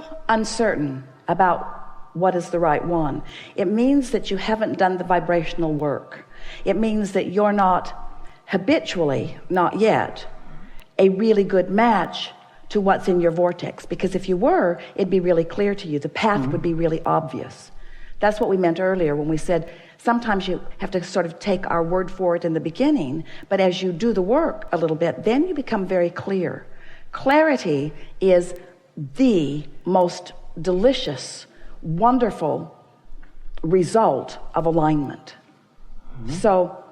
feel uncertain about what is the right one, it means that you haven't done the vibrational work. It means that you're not habitually, not yet, a really good match to what's in your vortex. Because if you were, it'd be really clear to you. The path would be really obvious. That's what we meant earlier when we said sometimes you have to sort of take our word for it in the beginning, but as you do the work a little bit, then you become very clear. Clarity is the most delicious, wonderful result of alignment. So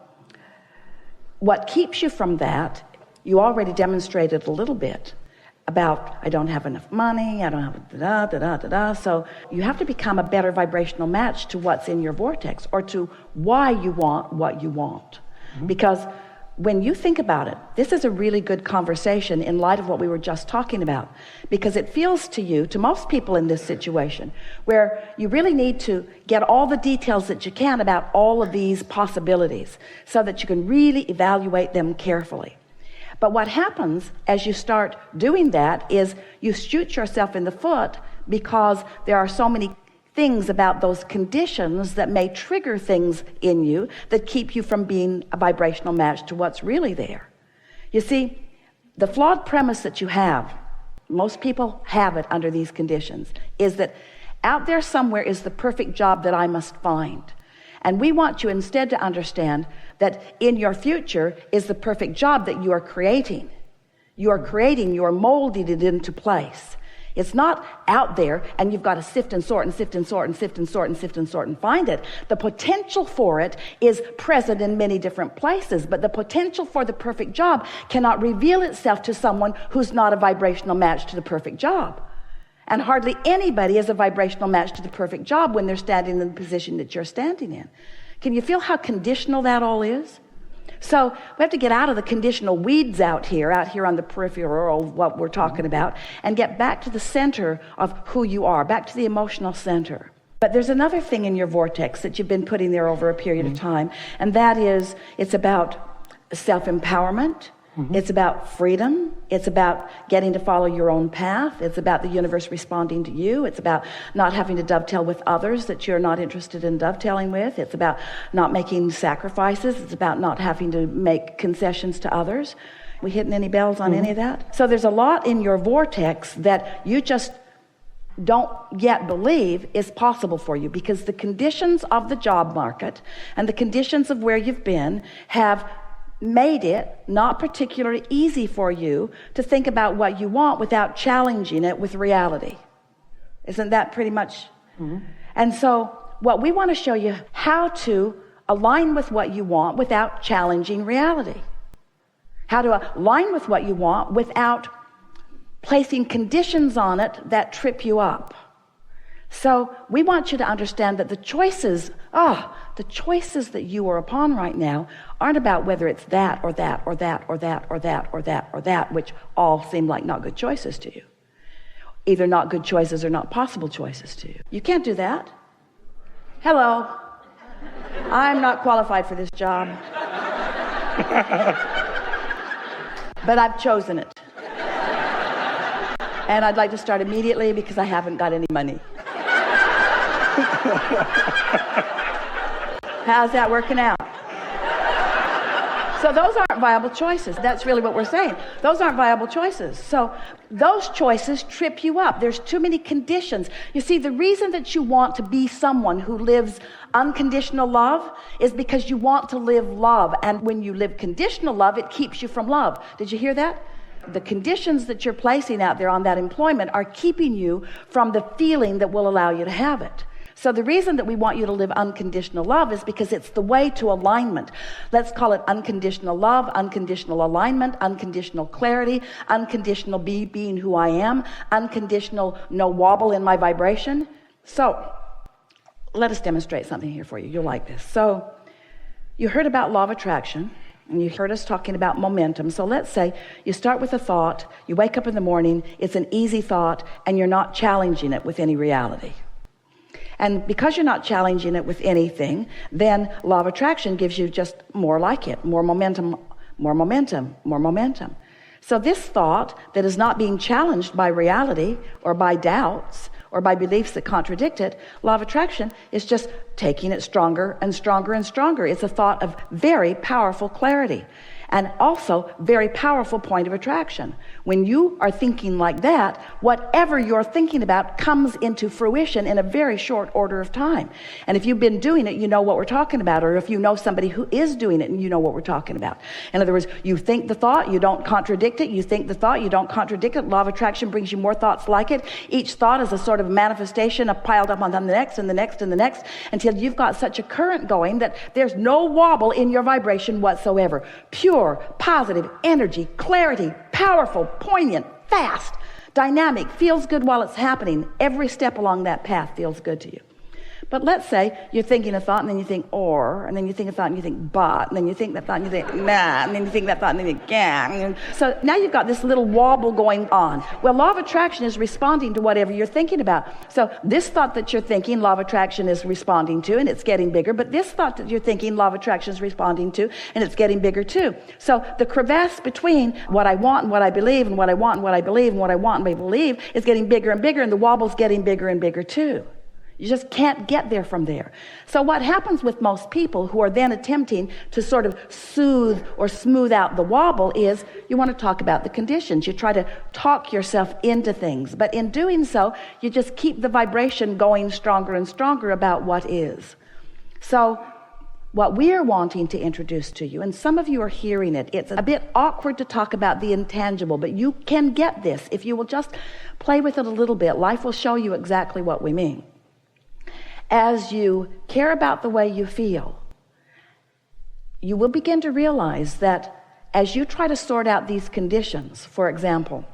what keeps you from that, you already demonstrated a little bit about, I don't have enough money, I don't have da-da. So you have to become a better vibrational match to what's in your vortex, or to why you want what you want. Because when you think about it, this is a really good conversation in light of what we were just talking about, because it feels to you, to most people in this situation, where you really need to get all the details that you can about all of these possibilities so that you can really evaluate them carefully. But what happens as you start doing that is you shoot yourself in the foot, because there are so many things about those conditions that may trigger things in you that keep you from being a vibrational match to what's really there. You see, the flawed premise that you have, most people have it under these conditions, is that out there somewhere is the perfect job that I must find. And we want you instead to understand that in your future is the perfect job that you are creating. You are creating, you are molding it into place. It's not out there and you've got to sift and sort and sift and sort and sift and sort and sift and sort and find it. The potential for it is present in many different places, but the potential for the perfect job cannot reveal itself to someone who's not a vibrational match to the perfect job. And hardly anybody is a vibrational match to the perfect job when they're standing in the position that you're standing in. Can you feel how conditional that all is? So we have to get out of the conditional weeds out here on the peripheral of what we're talking about, and get back to the center of who you are, back to the emotional center. But there's another thing in your vortex that you've been putting there over a period of time, and that is, it's about self-empowerment. It's about freedom. It's about getting to follow your own path. It's about the universe responding to you. It's about not having to dovetail with others that you're not interested in dovetailing with. It's about not making sacrifices. It's about not having to make concessions to others. We hitting any bells on any of that? So there's a lot in your vortex that you just don't yet believe is possible for you, because the conditions of the job market and the conditions of where you've been have made it not particularly easy for you to think about what you want without challenging it with reality. Isn't that pretty much? And so what we want to show you how to align with what you want without challenging reality. How to align with what you want without placing conditions on it that trip you up. So we want you to understand that the choices that you are upon right now aren't about whether it's that or that or that or that or that or that or that, which all seem like not good choices to you. Either not good choices or not possible choices to you. You can't do that. Hello. I'm not qualified for this job. But I've chosen it. And I'd like to start immediately because I haven't got any money. How's that working out? So those aren't viable choices. That's really what we're saying. Those aren't viable choices. So those choices trip you up. There's too many conditions. You see, the reason that you want to be someone who lives unconditional love is because you want to live love. And when you live conditional love, it keeps you from love. Did you hear that? The conditions that you're placing out there on that employment are keeping you from the feeling that will allow you to have it. So the reason that we want you to live unconditional love is because it's the way to alignment. Let's call it unconditional love, unconditional alignment, unconditional clarity, unconditional being who I am, unconditional no wobble in my vibration. So let us demonstrate something here for you. You'll like this. So you heard about law of attraction, and you heard us talking about momentum. So let's say you start with a thought, you wake up in the morning, it's an easy thought, and you're not challenging it with any reality. And because you're not challenging it with anything, then law of attraction gives you just more like it, more momentum, more momentum, more momentum. So this thought that is not being challenged by reality or by doubts or by beliefs that contradict it, law of attraction is just taking it stronger and stronger and stronger. It's a thought of very powerful clarity and also very powerful point of attraction. When you are thinking like that, whatever you're thinking about comes into fruition in a very short order of time. And if you've been doing it, you know what we're talking about. Or if you know somebody who is doing it, and you know what we're talking about. In other words, you think the thought, you don't contradict it. You think the thought, you don't contradict it. Law of attraction brings you more thoughts like it. Each thought is a sort of manifestation of piled up on the next and the next and the next, until you've got such a current going that there's no wobble in your vibration whatsoever. Pure, positive energy, clarity, powerful, poignant, fast, dynamic, feels good while it's happening. Every step along that path feels good to you. But let's say you're thinking a thought and then you think or, and then you think a thought and you think but, and then you think that thought and you think nah, and then you think that thought and then you think yeah. So now you've got this little wobble going on. Well, law of attraction is responding to whatever you're thinking about. So this thought that you're thinking, law of attraction is responding to, and it's getting bigger. But this thought that you're thinking, law of attraction is responding to, and it's getting bigger too. So the crevasse between what I want and what I believe, and what I want and what I believe, and what I want and what I believe is getting bigger and bigger, and the wobble's getting bigger and bigger too. You just can't get there from there. So what happens with most people who are then attempting to sort of soothe or smooth out the wobble is you want to talk about the conditions. You try to talk yourself into things. But in doing so, you just keep the vibration going stronger and stronger about what is. So what we're wanting to introduce to you, and some of you are hearing it, it's a bit awkward to talk about the intangible, but you can get this. If you will just play with it a little bit, life will show you exactly what we mean. As you care about the way you feel, you will begin to realize that as you try to sort out these conditions, for example,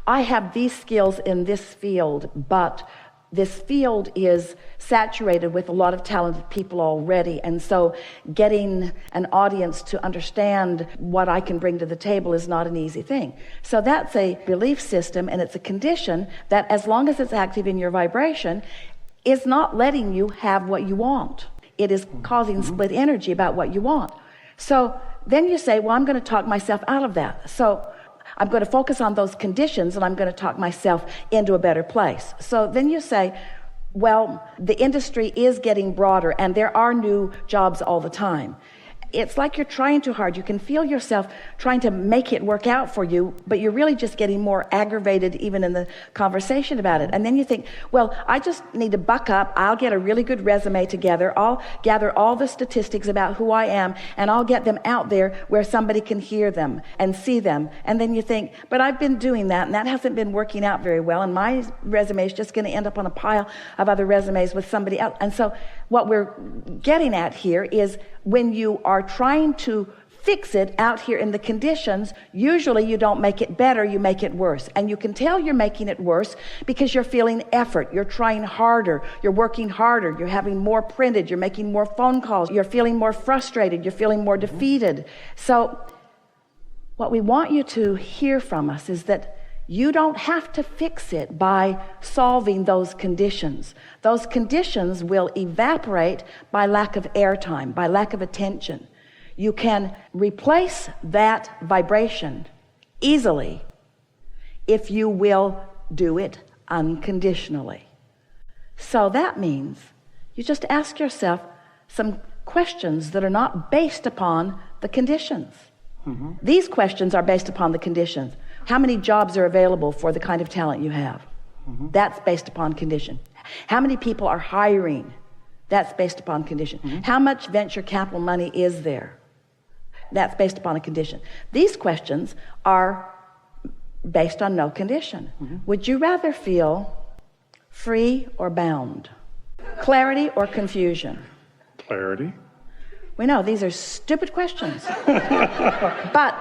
I have these skills in this field, but this field is saturated with a lot of talented people already, and so getting an audience to understand what I can bring to the table is not an easy thing. So that's a belief system, and it's a condition that, as long as it's active in your vibration, is not letting you have what you want. It is causing split energy about what you want. So then you say, well, I'm going to talk myself out of that. So I'm going to focus on those conditions, and I'm going to talk myself into a better place. So then you say, well, the industry is getting broader, and there are new jobs all the time. It's like you're trying too hard. You can feel yourself trying to make it work out for you, but you're really just getting more aggravated even in the conversation about it. And then you think, well, I just need to buck up. I'll get a really good resume together. I'll gather all the statistics about who I am, and I'll get them out there where somebody can hear them and see them. And then you think, but I've been doing that, and that hasn't been working out very well, and my resume is just going to end up on a pile of other resumes with somebody else. And so what we're getting at here is, when you are trying to fix it out here in the conditions, usually you don't make it better, you make it worse. And you can tell you're making it worse because you're feeling effort, you're trying harder, you're working harder, you're having more printed, you're making more phone calls, you're feeling more frustrated, you're feeling more defeated. So what we want you to hear from us is that you don't have to fix it by solving those conditions. Those conditions will evaporate by lack of airtime, by lack of attention. You can replace that vibration easily if you will do it unconditionally. So that means you just ask yourself some questions that are not based upon the conditions. Mm-hmm. These questions are based upon the conditions. How many jobs are available for the kind of talent you have? Mm-hmm. That's based upon condition. How many people are hiring? That's based upon condition. Mm-hmm. How much venture capital money is there? That's based upon a condition. These questions are based on no condition. Mm-hmm. Would you rather feel free or bound? Clarity or confusion? Clarity. We know these are stupid questions. But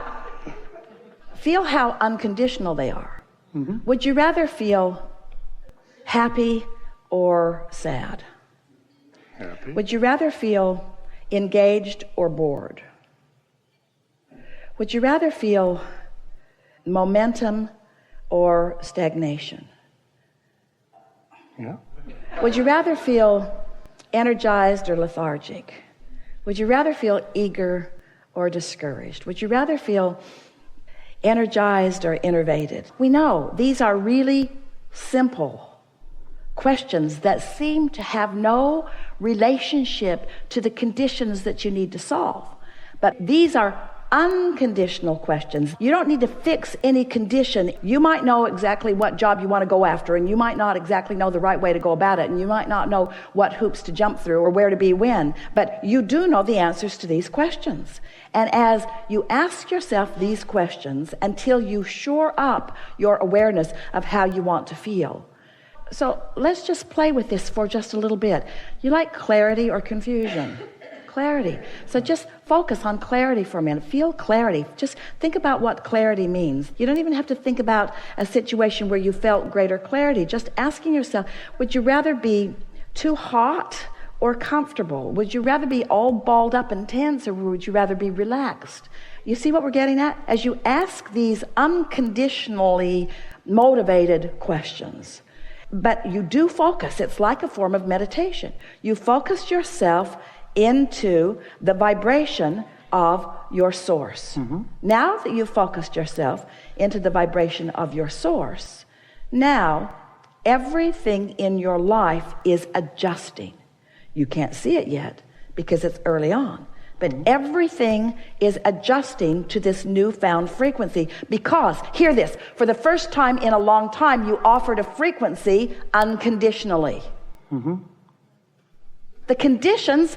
feel how unconditional they are. Mm-hmm. Would you rather feel happy or sad? Happy. Would you rather feel engaged or bored? Would you rather feel momentum or stagnation? Yeah. Would you rather feel energized or lethargic? Would you rather feel eager or discouraged? Would you rather feel energized or innervated? We know these are really simple questions that seem to have no relationship to the conditions that you need to solve. But these are unconditional questions. You don't need to fix any condition. You might know exactly what job you want to go after, and you might not exactly know the right way to go about it, and you might not know what hoops to jump through or where to be when, but you do know the answers to these questions. And as you ask yourself these questions until you shore up your awareness of how you want to feel. So let's just play with this for just a little bit. You like clarity or confusion? Clarity. So just focus on clarity for a minute. Feel clarity. Just think about what clarity means. You don't even have to think about a situation where you felt greater clarity. Just asking yourself, would you rather be too hot or comfortable? Would you rather be all balled up and tense, or would you rather be relaxed? You see what we're getting at? As you ask these unconditionally motivated questions, but you do focus. It's like a form of meditation. You focus yourself into the vibration of your source. Now that you've focused yourself into the vibration of your source, now everything in your life is adjusting. You can't see it yet because it's early on, but everything is adjusting to this newfound frequency, because, hear this, for the first time in a long time, you offered a frequency unconditionally. The conditions,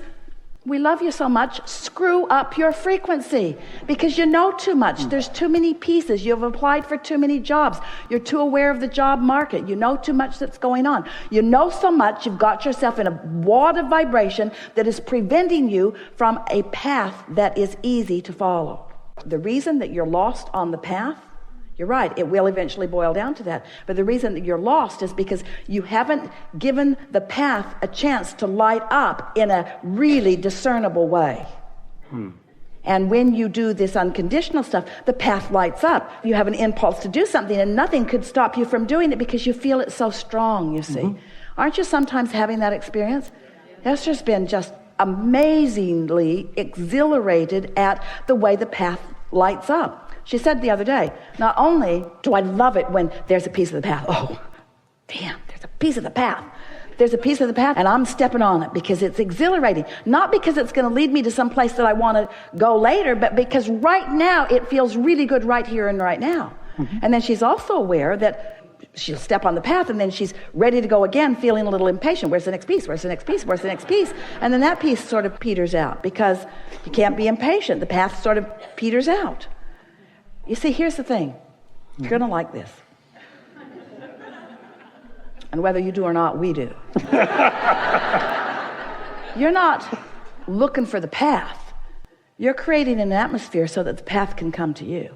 we love you so much, screw up your frequency because you know too much. There's too many pieces. You've applied for too many jobs. You're too aware of the job market. You know too much that's going on. You know so much, you've got yourself in a wad of vibration that is preventing you from a path that is easy to follow. The reason that you're lost on the path, you're right, it will eventually boil down to that. But the reason that you're lost is because you haven't given the path a chance to light up in a really discernible way. And when you do this unconditional stuff, the path lights up. You have an impulse to do something, and nothing could stop you from doing it because you feel it so strong, you see. Aren't you sometimes having that experience? Esther's been just amazingly exhilarated at the way the path lights up. She said the other day, not only do I love it when there's a piece of the path, oh, damn, there's a piece of the path. There's a piece of the path, and I'm stepping on it because it's exhilarating. Not because it's going to lead me to some place that I want to go later, but because right now it feels really good right here and right now. And then she's also aware that she'll step on the path, and then she's ready to go again, feeling a little impatient. Where's the next piece? Where's the next piece? Where's the next piece? And then that piece sort of peters out because you can't be impatient. The path sort of peters out. You see, here's the thing. You're going to like this. And whether you do or not, we do. You're not looking for the path. You're creating an atmosphere so that the path can come to you.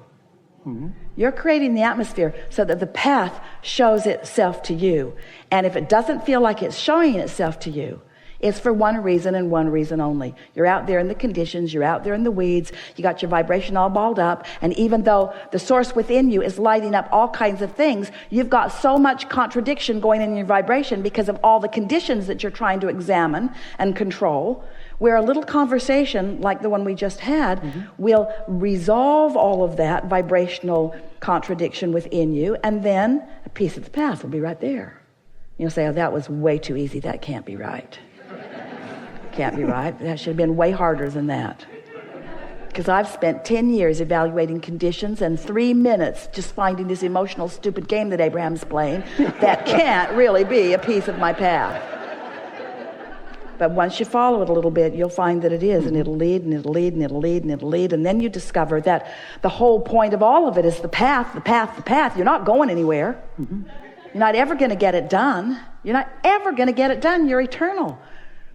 You're creating the atmosphere so that the path shows itself to you. And if it doesn't feel like it's showing itself to you, it's for one reason and one reason only. You're out there in the conditions, you're out there in the weeds, you got your vibration all balled up, and even though the source within you is lighting up all kinds of things, you've got so much contradiction going in your vibration because of all the conditions that you're trying to examine and control, where a little conversation like the one we just had will resolve all of that vibrational contradiction within you, and then a piece of the path will be right there. You'll say, oh, that was way too easy, that can't be right. Can't be right. That should have been way harder than that. Because I've spent 10 years evaluating conditions and 3 minutes just finding this emotional stupid game that Abraham's playing that can't really be a piece of my path. But once you follow it a little bit, you'll find that it is, and it'll lead, and it'll lead, and it'll lead, and it'll lead, and then you discover that the whole point of all of it is the path, the path, the path. You're not going anywhere. You're not ever going to get it done. You're not ever going to get it done. You're eternal.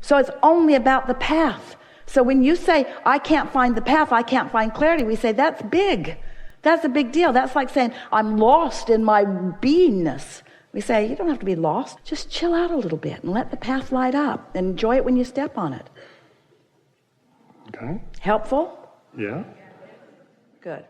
So it's only about the path. So when you say, I can't find the path, I can't find clarity, we say, that's big. That's a big deal. That's like saying, I'm lost in my beingness. We say, you don't have to be lost. Just chill out a little bit and let the path light up and enjoy it when you step on it. Okay. Helpful? Yeah. Good.